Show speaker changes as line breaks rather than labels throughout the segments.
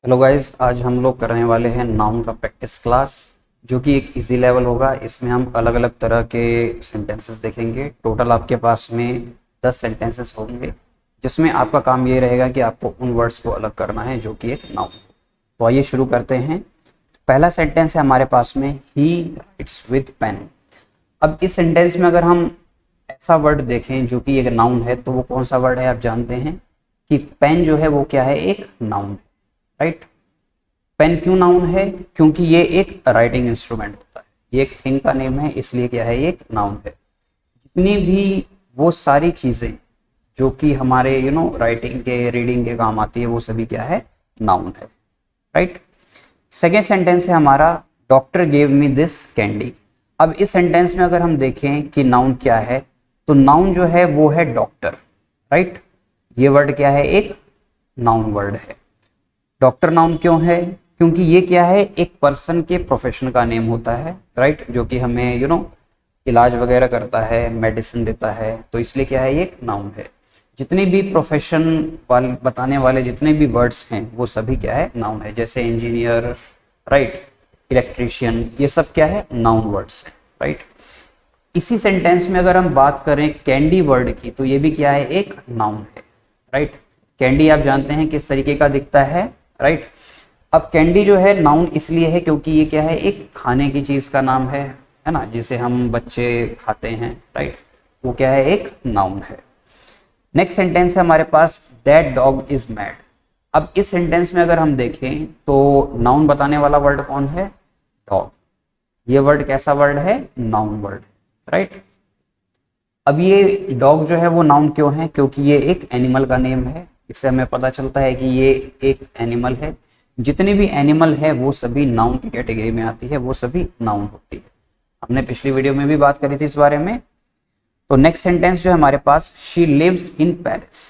Hello guys, आज हम लोग करने वाले हैं नाउन का प्रैक्टिस क्लास, जो कि एक इजी लेवल होगा। इसमें हम अलग अलग तरह के सेंटेंसेस देखेंगे। टोटल आपके पास में 10 सेंटेंसेस होंगे, जिसमें आपका काम ये रहेगा कि आपको उन वर्ड्स को अलग करना है जो कि एक नाउन है। तो आइए शुरू करते हैं। पहला सेंटेंस है हमारे पास में, ही राइट्स विद पेन। अब इस सेंटेंस में अगर हम ऐसा वर्ड देखें जो कि एक नाउन है, तो वो कौन सा वर्ड है? आप जानते हैं कि पेन जो है वो क्या है? एक नाउन है, राइट। पेन क्यों नाउन है? क्योंकि ये एक राइटिंग इंस्ट्रूमेंट होता है, ये एक थिंग का नेम है, इसलिए क्या है? ये एक नाउन है। जितनी भी वो सारी चीजें जो कि हमारे राइटिंग के, रीडिंग के काम आती है, वो सभी क्या है? नाउन है, राइट। सेकेंड सेंटेंस है हमारा, doctor gave me this candy. अब इस सेंटेंस में अगर हम देखें कि नाउन क्या है, तो नाउन जो है वो है डॉक्टर, राइट। ये वर्ड क्या है? एक नाउन वर्ड है। डॉक्टर नाउन क्यों है? क्योंकि ये क्या है? एक पर्सन के प्रोफेशन का नेम होता है, राइट, जो कि हमें इलाज वगैरह करता है, मेडिसिन देता है, तो इसलिए क्या है? ये एक नाउन है। जितने भी प्रोफेशन वाले बताने वाले जितने भी वर्ड्स हैं, वो सभी क्या है? नाउन है। जैसे इंजीनियर, राइट, इलेक्ट्रिशियन, ये सब क्या है? नाउन वर्ड्स है, राइट। इसी सेंटेंस में अगर हम बात करें कैंडी वर्ड की, तो ये भी क्या है? एक नाउन है, राइट। कैंडी आप जानते हैं किस तरीके का दिखता है, राइट। अब कैंडी जो है नाउन इसलिए है क्योंकि ये क्या है? एक खाने की चीज का नाम है ना, जिसे हम बच्चे खाते हैं, राइट। वो क्या है? एक नाउन है। नेक्स्ट सेंटेंस है हमारे पास, दैट डॉग इज मैड। अब इस सेंटेंस में अगर हम देखें तो नाउन बताने वाला वर्ड कौन है? डॉग। ये वर्ड कैसा वर्ड है? Noun word, right. अब ये डॉग जो है वो नाउन क्यों है? क्योंकि ये एक एनिमल का नेम है। इससे हमें पता चलता है कि ये एक एनिमल है। जितने भी एनिमल है वो सभी नाउन की कैटेगरी में आती है, वो सभी नाउन होती है। हमने पिछली वीडियो में भी बात करी थी इस बारे में। तो नेक्स्ट सेंटेंस जो है हमारे पास, शी लिव्स इन पेरिस।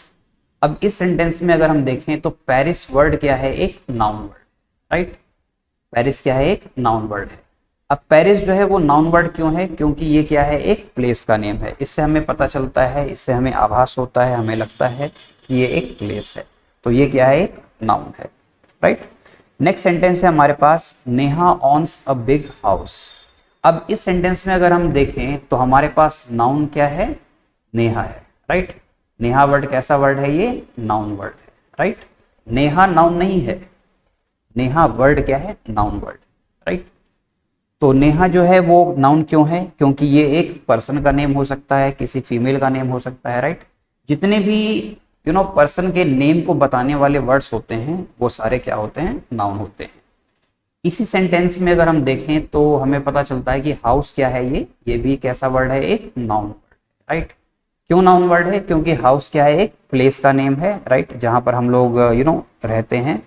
अब इस सेंटेंस में अगर हम देखें तो पेरिस वर्ड क्या है? एक नाउन वर्ड, राइट। पेरिस क्या है? एक नाउन वर्ड है। अब पेरिस जो है वो नाउन वर्ड क्यों है? क्योंकि ये क्या है? एक प्लेस का नेम है। इससे हमें पता चलता है, इससे हमें आभास होता है, हमें लगता है कि ये एक प्लेस है। तो ये क्या है? एक नाउन है, राइट। नेक्स्ट सेंटेंस है हमारे पास, नेहा ऑन्स अ बिग हाउस। अब इस सेंटेंस में अगर हम देखें तो हमारे पास नाउन क्या है? नेहा है, राइट। नेहा वर्ड कैसा वर्ड है? ये नाउन वर्ड है, राइट। नेहा नाउन नहीं है, नेहा वर्ड क्या है? Noun word, right. तो नेहा जो है वो नाउन क्यों है? क्योंकि ये एक पर्सन का नेम हो सकता है, किसी फीमेल का नेम हो सकता है, राइट। जितने भी पर्सन के नेम को बताने वाले वर्ड्स होते हैं, वो सारे क्या होते हैं? नाउन होते हैं। इसी सेंटेंस में अगर हम देखें तो हमें पता चलता है कि हाउस क्या है? ये भी कैसा वर्ड है? एक नाउन वर्ड, राइट। क्यों नाउन वर्ड है? क्योंकि हाउस क्या है? एक प्लेस का नेम है, राइट, जहां पर हम लोग रहते हैं,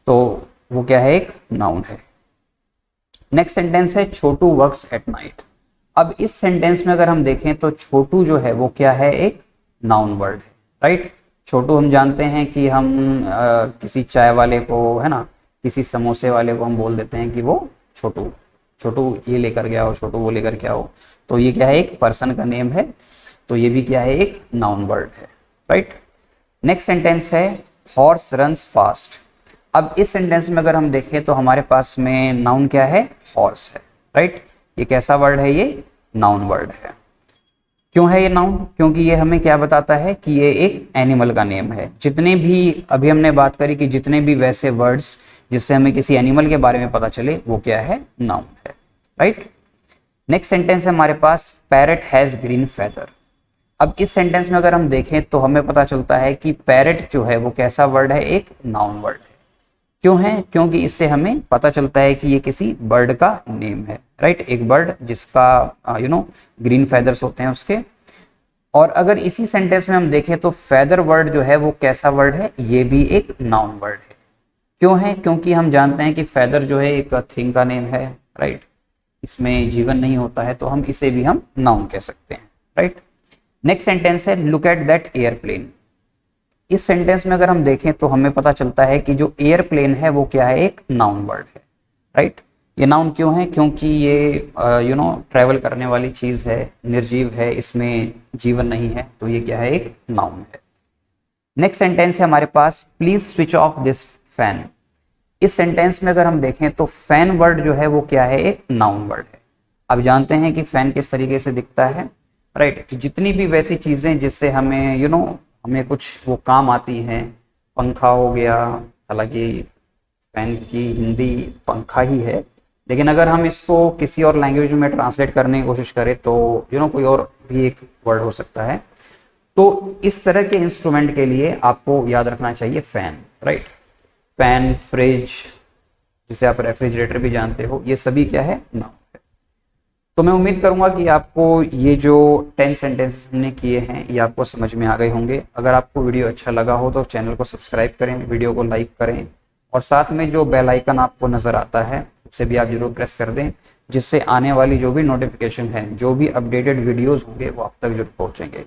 तो वो क्या है? एक नाउन है। नेक्स्ट सेंटेंस है, छोटू वर्क्स एट नाइट। अब इस सेंटेंस में अगर हम देखें तो छोटू जो है वो क्या है? एक नाउन वर्ड है, राइट। छोटू हम जानते हैं कि हम किसी चाय वाले को, है ना, किसी समोसे वाले को हम बोल देते हैं कि वो छोटू, छोटू ये लेकर के आओ, छोटू वो लेकर के आओ। तो ये क्या है? एक पर्सन का नेम है, तो ये भी क्या है? एक नाउन वर्ड है, राइट। नेक्स्ट सेंटेंस है, हॉर्स रन्स फास्ट। अब इस सेंटेंस में अगर हम देखें तो हमारे पास में नाउन क्या है? हॉर्स है, राइट। ये कैसा वर्ड है? ये नाउन वर्ड है। क्यों है ये नाउन? क्योंकि ये हमें क्या बताता है? कि ये एक एनिमल का नेम है। जितने भी अभी हमने बात करी कि जितने भी वैसे वर्ड्स जिससे हमें किसी एनिमल के बारे में पता चले, वो क्या है? नाउन है, राइट। नेक्स्ट सेंटेंस है हमारे पास, पैरट हैज ग्रीन फेदर। अब इस सेंटेंस में अगर हम देखें तो हमें पता चलता है कि पैरट जो है वो कैसा वर्ड है? एक नाउन वर्ड है। क्यों है? क्योंकि इससे हमें पता चलता है कि ये किसी बर्ड का नेम है, राइट। एक बर्ड जिसका ग्रीन फेदर्स होते हैं उसके। और अगर इसी सेंटेंस में हम देखें तो फेदर वर्ड जो है वो कैसा वर्ड है? ये भी एक नाउन वर्ड है। क्यों है? क्योंकि हम जानते हैं कि फेदर जो है एक थिंग का नेम है, राइट। इसमें जीवन नहीं होता है, तो हम इसे भी हम नाउन कह सकते हैं, राइट। नेक्स्ट सेंटेंस है, लुक एट दैट एयरप्लेन। इस सेंटेंस में अगर हम देखें तो हमें पता चलता है कि जो एयरप्लेन है वो क्या है? एक नाउन वर्ड है, राइट। ये नाउन क्यों है? क्योंकि ये ट्रैवल करने वाली चीज है, निर्जीव है, इसमें जीवन नहीं है, तो ये क्या है? एक नाउन है। नेक्स्ट सेंटेंस है हमारे पास, please switch off this fan. इस सेंटेंस में अगर हम देखें तो फैन वर्ड जो है वो क्या है, एक नाउन वर्ड है। अब जानते हैं कि फैन किस तरीके से दिखता है, राइट। तो जितनी भी वैसी चीजें जिससे हमें हमें कुछ वो काम आती हैं, पंखा हो गया, हालांकि फैन की हिंदी पंखा ही है, लेकिन अगर हम इसको किसी और लैंग्वेज में ट्रांसलेट करने की कोशिश करें तो कोई और भी एक वर्ड हो सकता है। तो इस तरह के इंस्ट्रूमेंट के लिए आपको याद रखना चाहिए फैन, राइट। फैन, फ्रिज, जिसे आप रेफ्रिजरेटर भी जानते हो, ये सभी क्या है, नाउन है। तो मैं उम्मीद करूंगा कि आपको ये जो 10 सेंटेंसेस हमने किए हैं ये आपको समझ में आ गए होंगे। अगर आपको वीडियो अच्छा लगा हो तो चैनल को सब्सक्राइब करें, वीडियो को लाइक करें और साथ में जो बेल आइकन आपको नजर आता है उसे भी आप जरूर प्रेस कर दें, जिससे आने वाली जो भी नोटिफिकेशन है, जो भी अपडेटेड वीडियोस होंगे वो आप तक जरूर पहुंचेंगे।